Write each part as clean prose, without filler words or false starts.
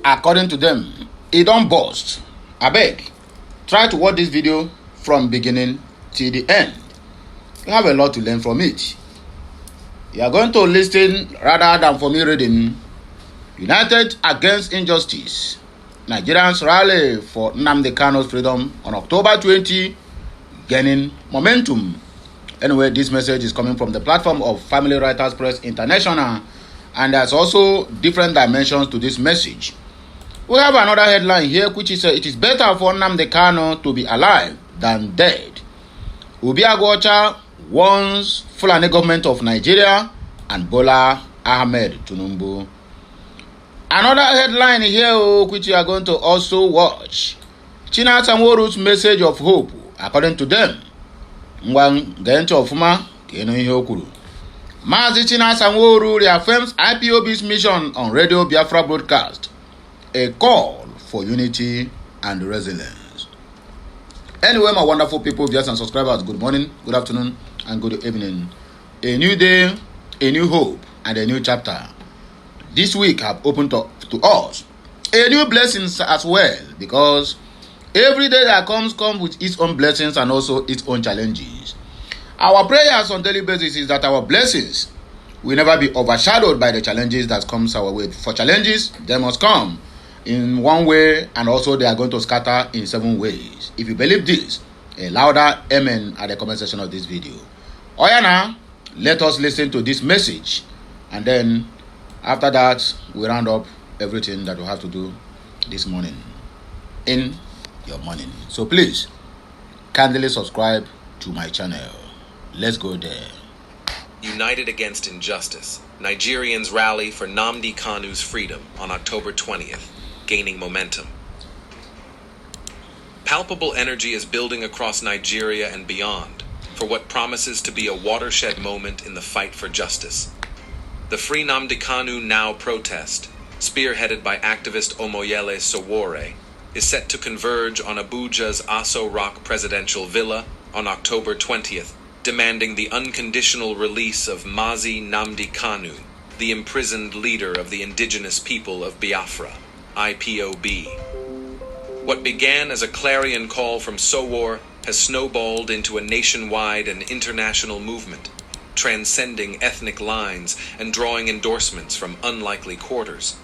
According to them, it don't burst. Abeg, try to watch this video from beginning till the end. You have a lot to learn from it. You are going to listen rather than for me reading. United Against Injustice. Nigerians rally for Nnamdi Kanu's freedom on October 20, gaining momentum. Anyway, this message is coming from the platform of Family Writers Press International, and there's also different dimensions to this message. We have another headline here which is it is better for Nnamdi Kanu to be alive than dead. Obiagwocha warns Fulani government of Nigeria and Bola Ahmed Tinubu. Another headline here which you are going to also watch. China Sanwo-Oru's message of hope, according to them. Mazi China Sanwo-Oru reaffirms IPOB's mission on Radio Biafra broadcast. A call for unity and resilience. Anyway, my wonderful people, viewers and subscribers, good morning, good afternoon, and good evening. A new day, a new hope, and a new chapter. This week have opened up to us a new blessings as well, because every day that comes with its own blessings and also its own challenges. Our prayers on daily basis is that our blessings will never be overshadowed by the challenges that comes our way. For challenges, they must come in one way, and also they are going to scatter in 7 ways. If you believe this, a louder amen at the comment section of this video. Oyana, let us listen to this message, and then after that we round up everything that we have to do this morning in your morning. So please kindly subscribe to my channel. Let's go there. United against injustice, Nigerians rally for Nnamdi Kanu's freedom on October 20th, gaining momentum. Palpable energy is building across Nigeria and beyond for what promises to be a watershed moment in the fight for justice. The Free Nnamdi Kanu Now protest, spearheaded by activist Omoyele Sowore, is set to converge on Abuja's ASOROCK presidential villa on October 20th, demanding the unconditional release of Mazi Nnamdi Kanu, the imprisoned leader of the indigenous people of Biafra, IPOB. What began as a clarion call from Sowore has snowballed into a nationwide and international movement, transcending ethnic lines and drawing endorsements from unlikely quarters.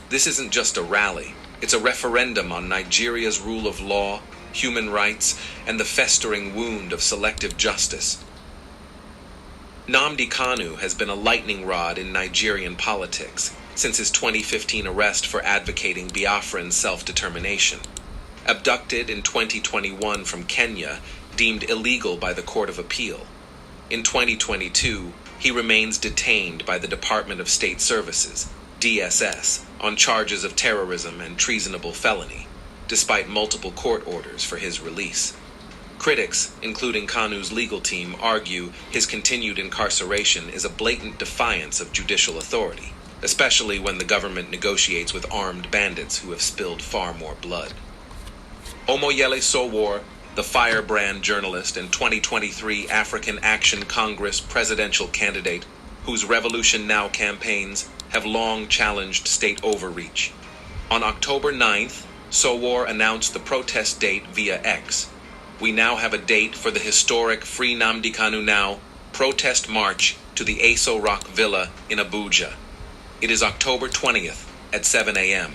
This isn't just a rally, it's a referendum on Nigeria's rule of law, human rights, and the festering wound of selective justice. Nnamdi Kanu has been a lightning rod in Nigerian politics since his 2015 arrest for advocating Biafran self-determination. Abducted in 2021 from Kenya, deemed illegal by the Court of Appeal. In 2022, he remains detained by the Department of State Services, DSS, on charges of terrorism and treasonable felony, despite multiple court orders for his release. Critics, including Kanu's legal team, argue his continued incarceration is a blatant defiance of judicial authority, especially when the government negotiates with armed bandits who have spilled far more blood. Omoyele Sowore, the firebrand journalist and 2023 African Action Congress presidential candidate, whose Revolution Now campaigns have long challenged state overreach. On October 9th, Sowore announced the protest date via X. We now have a date for the historic Free Nnamdi Kanu Now protest march to the ASOROCK Villa in Abuja. It is October 20th at 7 a.m.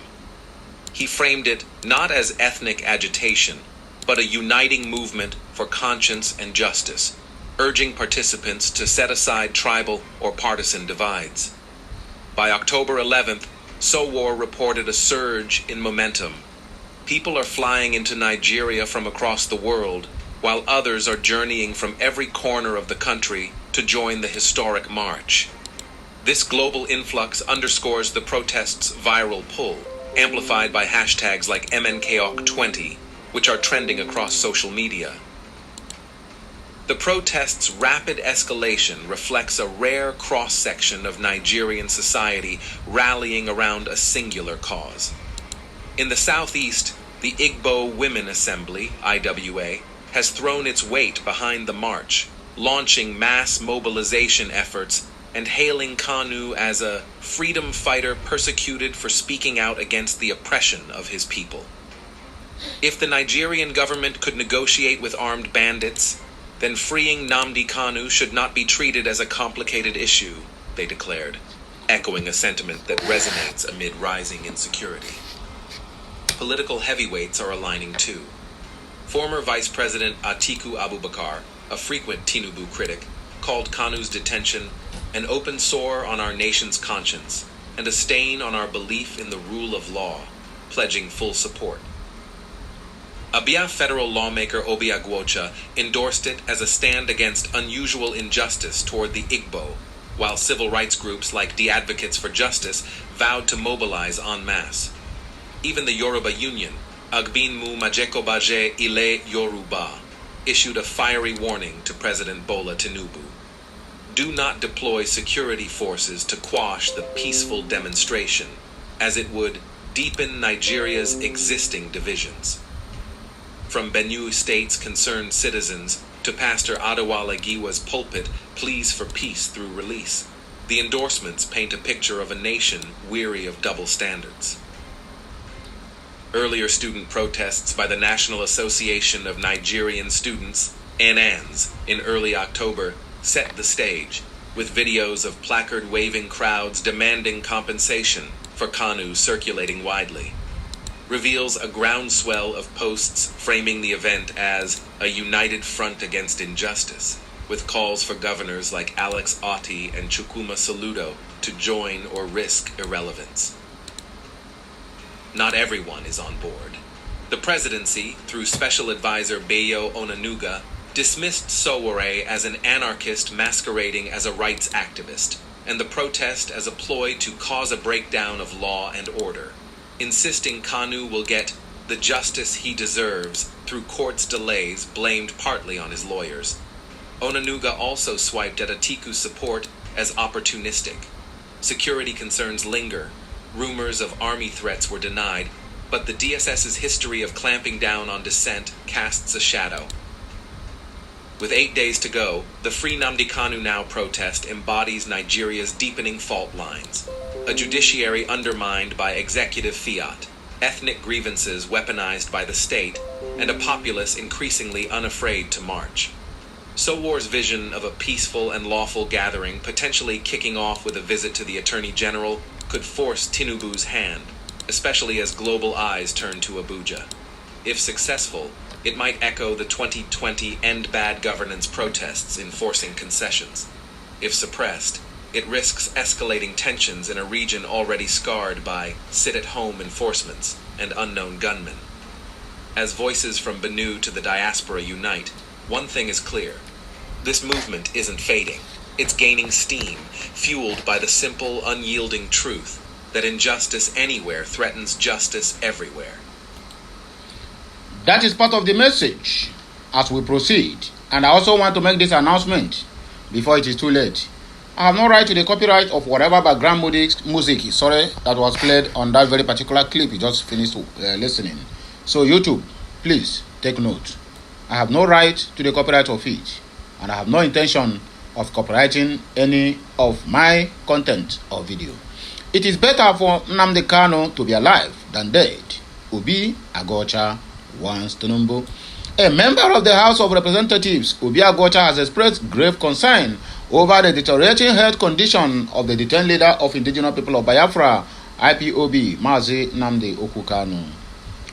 He framed it not as ethnic agitation, but a uniting movement for conscience and justice, urging participants to set aside tribal or partisan divides. By October 11th, Sowore reported a surge in momentum. People are flying into Nigeria from across the world, while others are journeying from every corner of the country to join the historic march. This global influx underscores the protest's viral pull, amplified by hashtags like MNK20, which are trending across social media. The protest's rapid escalation reflects a rare cross-section of Nigerian society rallying around a singular cause. In the southeast, the Igbo Women Assembly, IWA, has thrown its weight behind the march, launching mass mobilization efforts and hailing Kanu as a freedom fighter persecuted for speaking out against the oppression of his people. If the Nigerian government could negotiate with armed bandits, then freeing Nnamdi Kanu should not be treated as a complicated issue, they declared, echoing a sentiment that resonates amid rising insecurity. Political heavyweights are aligning too. Former Vice President Atiku Abubakar, a frequent Tinubu critic, called Kanu's detention an open sore on our nation's conscience and a stain on our belief in the rule of law, pledging full support. Abia federal lawmaker Obi Agwocha endorsed it as a stand against unusual injustice toward the Igbo, while civil rights groups like the Advocates for Justice vowed to mobilize en masse. Even the Yoruba Union, Agbinmu Majekobaje Ile Yoruba, issued a fiery warning to President Bola Tinubu. Do not deploy security forces to quash the peaceful demonstration, as it would deepen Nigeria's existing divisions. From Benue State's concerned citizens to Pastor Adewale Giwa's pulpit pleas for peace through release, the endorsements paint a picture of a nation weary of double standards. Earlier student protests by the National Association of Nigerian Students, NANS, in early October set the stage, with videos of placard-waving crowds demanding compensation for Kanu circulating widely. Reveals a groundswell of posts framing the event as a united front against injustice, with calls for governors like Alex Otti and Chukwuma Soludo to join or risk irrelevance. Not everyone is on board. The presidency, through Special Advisor Bayo Onanuga, dismissed Sowore as an anarchist masquerading as a rights activist, and the protest as a ploy to cause a breakdown of law and order, insisting Kanu will get the justice he deserves through court's delays blamed partly on his lawyers. Onanuga also swiped at Atiku's support as opportunistic. Security concerns linger. Rumors of army threats were denied, but the DSS's history of clamping down on dissent casts a shadow. With 8 days to go, the Free Nnamdi Kanu Now protest embodies Nigeria's deepening fault lines. A judiciary undermined by executive fiat, ethnic grievances weaponized by the state, and a populace increasingly unafraid to march. Sowore's vision of a peaceful and lawful gathering, potentially kicking off with a visit to the Attorney General, could force Tinubu's hand, especially as global eyes turn to Abuja. If successful, it might echo the 2020 End Bad Governance protests enforcing concessions. If suppressed, it risks escalating tensions in a region already scarred by sit-at-home enforcements and unknown gunmen. As voices from Benue to the diaspora unite, one thing is clear. This movement isn't fading. It's gaining steam, fueled by the simple, unyielding truth that injustice anywhere threatens justice everywhere. That is part of the message as we proceed. And I also want to make this announcement before it is too late. I have no right to the copyright of whatever background music that was played on that very particular clip you just finished listening. So YouTube, please take note. I have no right to the copyright of it, and I have no intention of copyrighting any of my content or video. It is better for Nnamdi Kanu to be alive than dead. Obi Agwocha wants Tinubu. A member of the House of Representatives, Obi Agwocha, has expressed grave concern over the deteriorating health condition of the detained leader of indigenous people of Biafra, IPOB, Mazi Nnamdi Kanu.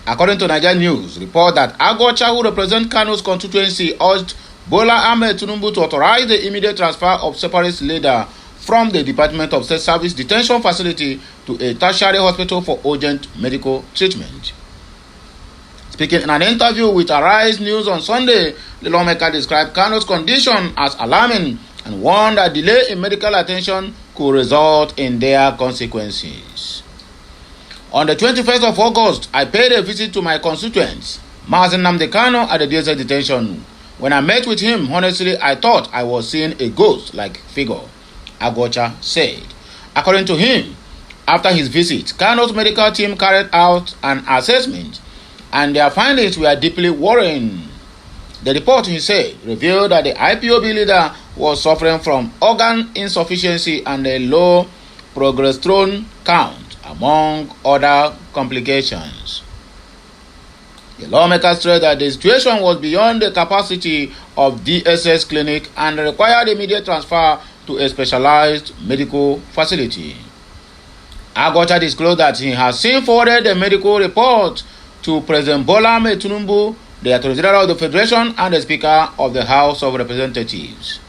According to Nigerian News, report that Agwocha, who represents Kanu's constituency, urged Bola Ahmed Tinubu to authorize the immediate transfer of separatist leader from the Department of State Service detention facility to a tertiary hospital for urgent medical treatment. Speaking in an interview with Arise News on Sunday, the lawmaker described Kanu's condition as alarming and warned that delay in medical attention could result in dire consequences. On the 21st of August, I paid a visit to my constituents, Mazi Nnamdi Kanu, at the DSS detention. When I met with him, honestly, I thought I was seeing a ghost-like figure, Agwocha said. According to him, after his visit, Kanu's medical team carried out an assessment, and their findings were deeply worrying. The report, he said, revealed that the IPOB leader was suffering from organ insufficiency and a low progesterone count, among other complications. The lawmakers stressed that the situation was beyond the capacity of DSS clinic and required immediate transfer to a specialized medical facility. Agocha disclosed that he has since forwarded the medical report to President Bola Ahmed Tinubu, the Attorney General of the Federation, and the Speaker of the House of Representatives.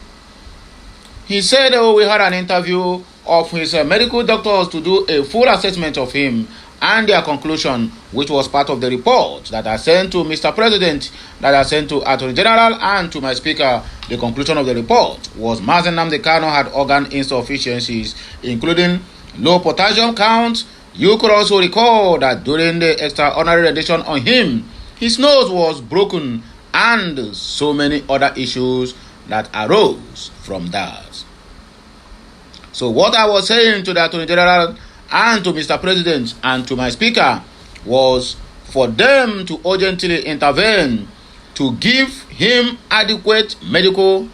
He said we had an interview of his medical doctors to do a full assessment of him and their conclusion, which was part of the report that I sent to Mr. President, that I sent to Attorney General and to my Speaker. The conclusion of the report was Nnamdi Kanu had organ insufficiencies, including low potassium count. You could also recall that during the extraordinary rendition on him, his nose was broken and so many other issues that arose from that. So what I was saying to the Attorney General and to Mr. President and to my Speaker was for them to urgently intervene to give him adequate medical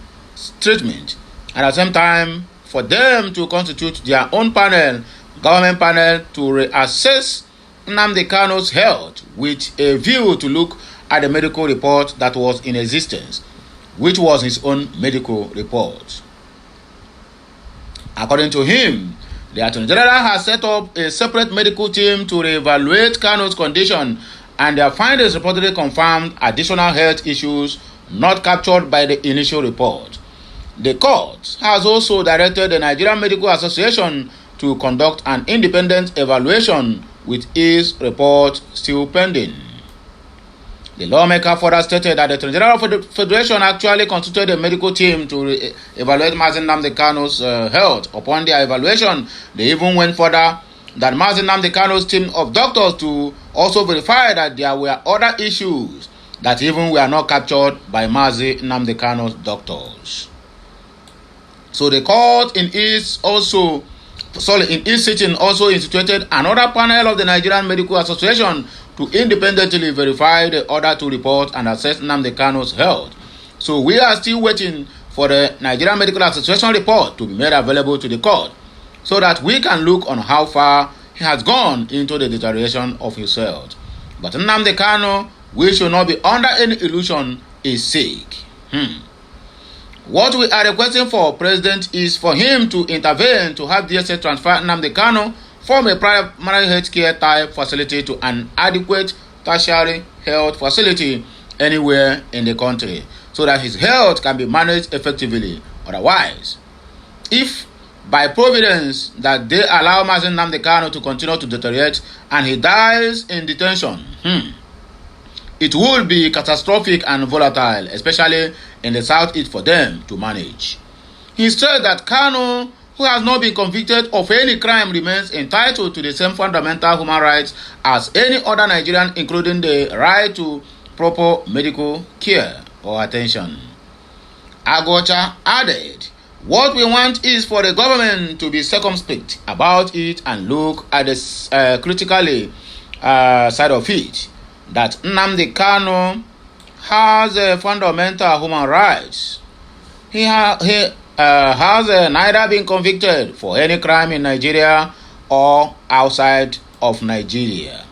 treatment, and at the same time for them to constitute their own panel, government panel, to reassess Nnamdi Kanu's health with a view to look at the medical report that was in existence, which was his own medical report. According to him, the Attorney General has set up a separate medical team to reevaluate Kanu's condition, and their findings reportedly confirmed additional health issues not captured by the initial report. The court has also directed the Nigerian Medical Association to conduct an independent evaluation, with its report still pending. The lawmaker further stated that the Attorney General of the Federation actually constituted a medical team to evaluate Nnamdi Kanu's health. Upon their evaluation, they even went further that Nnamdi Kanu's team of doctors to also verify that there were other issues that even were not captured by Nnamdi Kanu's doctors. So the court in its sitting also instituted another panel of the Nigerian Medical Association to independently verify the order to report and assess Nnamdi Kanu's health. So we are still waiting for the Nigerian Medical Association report to be made available to the court, so that we can look on how far he has gone into the deterioration of his health. But Nnamdi Kanu, we should not be under any illusion, is sick. What we are requesting for President is for him to intervene to have DSS transfer Nnamdi Kanu from a primary health care type facility to an adequate tertiary health facility anywhere in the country, so that his health can be managed effectively. Otherwise, if by providence that they allow Nnamdi Kanu to continue to deteriorate and he dies in detention, it would be catastrophic and volatile, especially in the southeast, for them to manage. He said that Kanu, who has not been convicted of any crime, remains entitled to the same fundamental human rights as any other Nigerian, including the right to proper medical care or attention. Agocha added, what we want is for the government to be circumspect about it and look at the critically side of it, that Nnamdi Kanu has a fundamental human rights. He has neither been convicted for any crime in Nigeria or outside of Nigeria.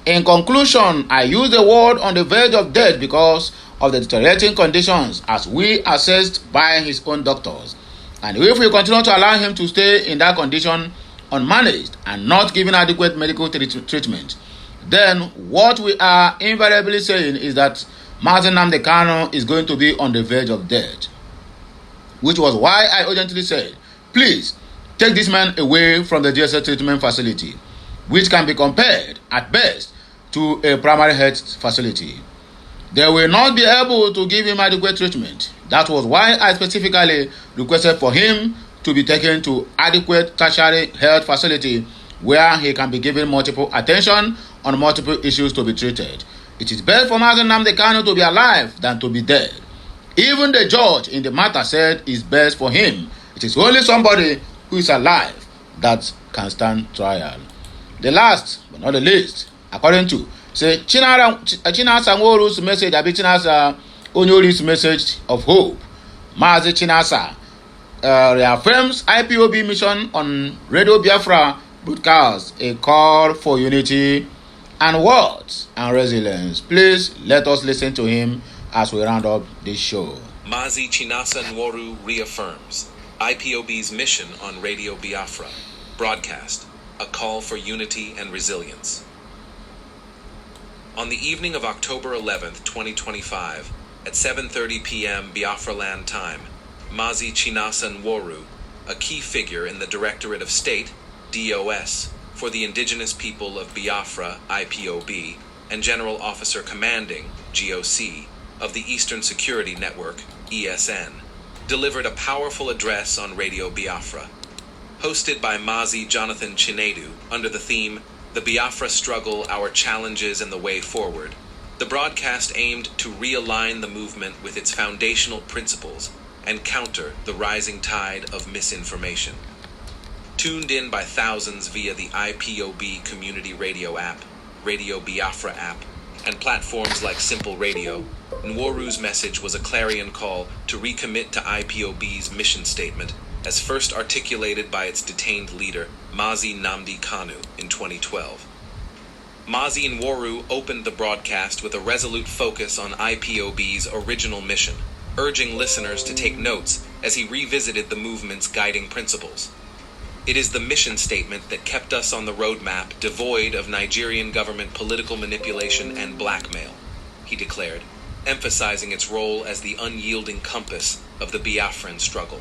In conclusion, I use the word on the verge of death because of the deteriorating conditions as we assessed by his own doctors. And if we continue to allow him to stay in that condition unmanaged and not given adequate medical treatment, then what we are invariably saying is that Nnamdi Kanu is going to be on the verge of death. Which was why I urgently said, please take this man away from the DSS treatment facility, which can be compared at best to a primary health facility. They will not be able to give him adequate treatment. That was why I specifically requested for him to be taken to adequate tertiary health facility where he can be given multiple attention on multiple issues to be treated. It is best for Nnamdi Kanu to be alive than to be dead. Even the judge in the matter said it's best for him. It is only somebody who is alive that can stand trial. The last but not the least, according to Chinasa Nworu's message, Chinasa Onyori's message of hope, Mazi Chinasa reaffirms IPOB mission on Radio Biafra broadcast, a call for unity and words and resilience. Please let us listen to him as we round up this show. Mazi Chinasa Nworu reaffirms IPOB's mission on Radio Biafra broadcast, a call for unity and resilience. On the evening of October 11th, 2025, at 7:30 p.m. Biafra land time, Mazi Chinasa Nworu, a key figure in the Directorate of State, DOS, for the Indigenous People of Biafra, IPOB, and General Officer Commanding, GOC, of the Eastern Security Network, ESN, delivered a powerful address on Radio Biafra. Hosted by Mazi Jonathan Chinedu under the theme, The Biafra Struggle, Our Challenges and the Way Forward, the broadcast aimed to realign the movement with its foundational principles and counter the rising tide of misinformation. Tuned in by thousands via the IPOB community radio app, Radio Biafra app, and platforms like Simple Radio, Nworu's message was a clarion call to recommit to IPOB's mission statement as first articulated by its detained leader, Mazi Nnamdi Kanu, in 2012. Mazi Nworu opened the broadcast with a resolute focus on IPOB's original mission, urging listeners to take notes as he revisited the movement's guiding principles. It is the mission statement that kept us on the roadmap devoid of Nigerian government political manipulation and blackmail, he declared, emphasizing its role as the unyielding compass of the Biafran struggle.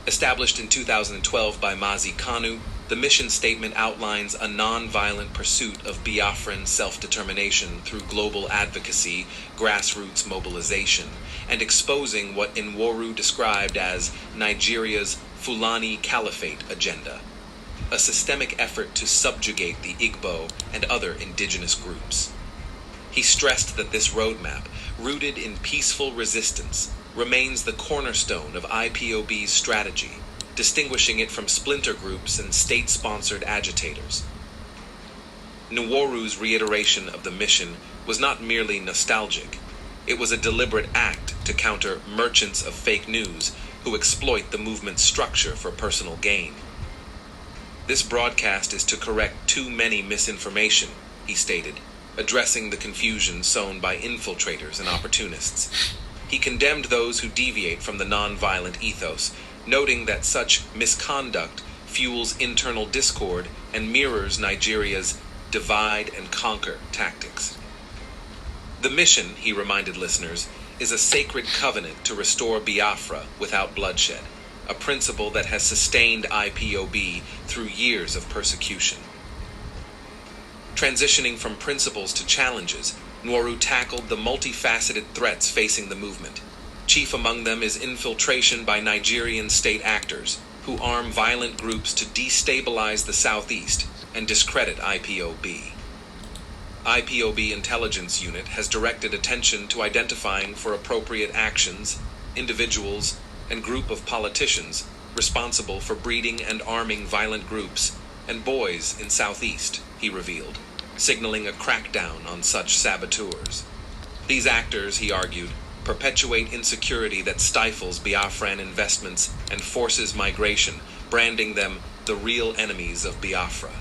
Established in 2012 by Mazi Kanu, the mission statement outlines a non-violent pursuit of Biafran self-determination through global advocacy, grassroots mobilization, and exposing what Nworu described as Nigeria's Fulani Caliphate agenda, a systemic effort to subjugate the Igbo and other indigenous groups. He stressed that this roadmap, rooted in peaceful resistance, remains the cornerstone of IPOB's strategy, distinguishing it from splinter groups and state-sponsored agitators. Nworu's reiteration of the mission was not merely nostalgic. It was a deliberate act to counter merchants of fake news who exploit the movement's structure for personal gain. This broadcast is to correct too many misinformation, he stated, addressing the confusion sown by infiltrators and opportunists. He condemned those who deviate from the non-violent ethos, noting that such misconduct fuels internal discord and mirrors Nigeria's divide and conquer tactics. The mission, he reminded listeners, is a sacred covenant to restore Biafra without bloodshed, a principle that has sustained IPOB through years of persecution. Transitioning from principles to challenges, Nworu tackled the multifaceted threats facing the movement. Chief among them is infiltration by Nigerian state actors, who arm violent groups to destabilize the southeast and discredit IPOB. IPOB Intelligence Unit has directed attention to identifying for appropriate actions, individuals, and group of politicians responsible for breeding and arming violent groups and boys in Southeast, he revealed, signaling a crackdown on such saboteurs. These actors, he argued, perpetuate insecurity that stifles Biafran investments and forces migration, branding them the real enemies of Biafra.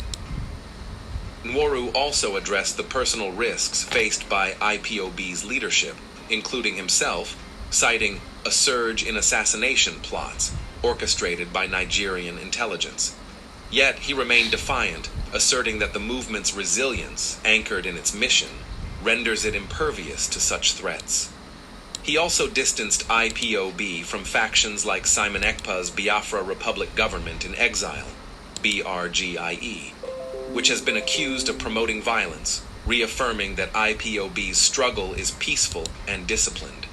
Nworu also addressed the personal risks faced by IPOB's leadership, including himself, citing a surge in assassination plots orchestrated by Nigerian intelligence. Yet he remained defiant, asserting that the movement's resilience, anchored in its mission, renders it impervious to such threats. He also distanced IPOB from factions like Simon Ekpa's Biafra Republic Government in Exile, BRGIE, which has been accused of promoting violence, reaffirming that IPOB's struggle is peaceful and disciplined.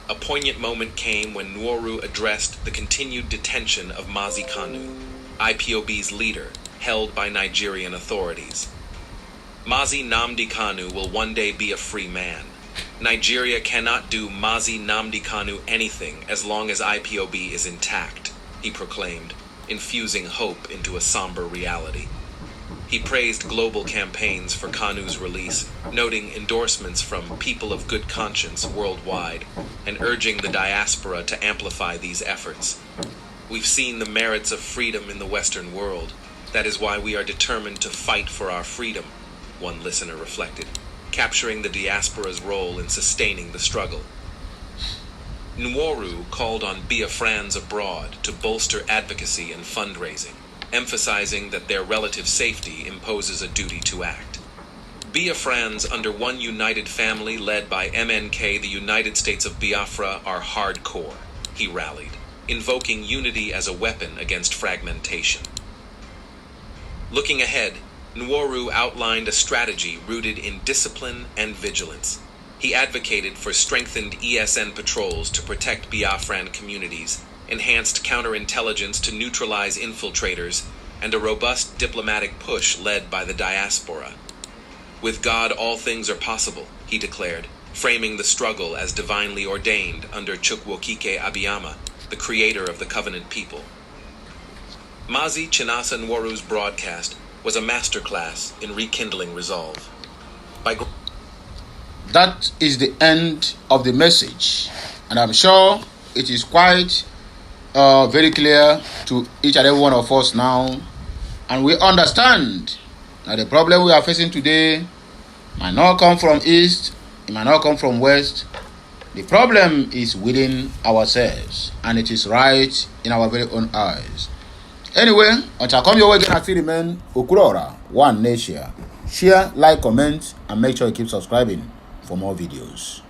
A poignant moment came when Nworu addressed the continued detention of Mazi Kanu, IPOB's leader, held by Nigerian authorities. Mazi Nnamdi Kanu will one day be a free man. Nigeria cannot do Mazi Nnamdi Kanu anything as long as IPOB is intact, he proclaimed, infusing hope into a somber reality. He praised global campaigns for Kanu's release, noting endorsements from people of good conscience worldwide, and urging the diaspora to amplify these efforts. We've seen the merits of freedom in the Western world. That is why we are determined to fight for our freedom, one listener reflected, capturing the diaspora's role in sustaining the struggle. Nworu called on Biafrans abroad to bolster advocacy and fundraising, emphasizing that their relative safety imposes a duty to act. Biafrans under one united family led by MNK, the United States of Biafra, are hardcore, he rallied, invoking unity as a weapon against fragmentation. Looking ahead, Nworu outlined a strategy rooted in discipline and vigilance. He advocated for strengthened ESN patrols to protect Biafran communities, enhanced counterintelligence to neutralize infiltrators, and a robust diplomatic push led by the diaspora. With God, all things are possible, he declared, framing the struggle as divinely ordained under Chukwokike Abiyama, the creator of the covenant people. Mazi Chinasa Nworu's broadcast was a masterclass in rekindling resolve. That is the end of the message, and I'm sure it is quite very clear to each and every one of us now, and we understand that the problem we are facing today might not come from east, it might not come from west. The problem is within ourselves, and it is right in our very own eyes. Anyway, until I come your way again, I still remain Okurora, One Nation. Share, like, comment, and make sure you keep subscribing for more videos.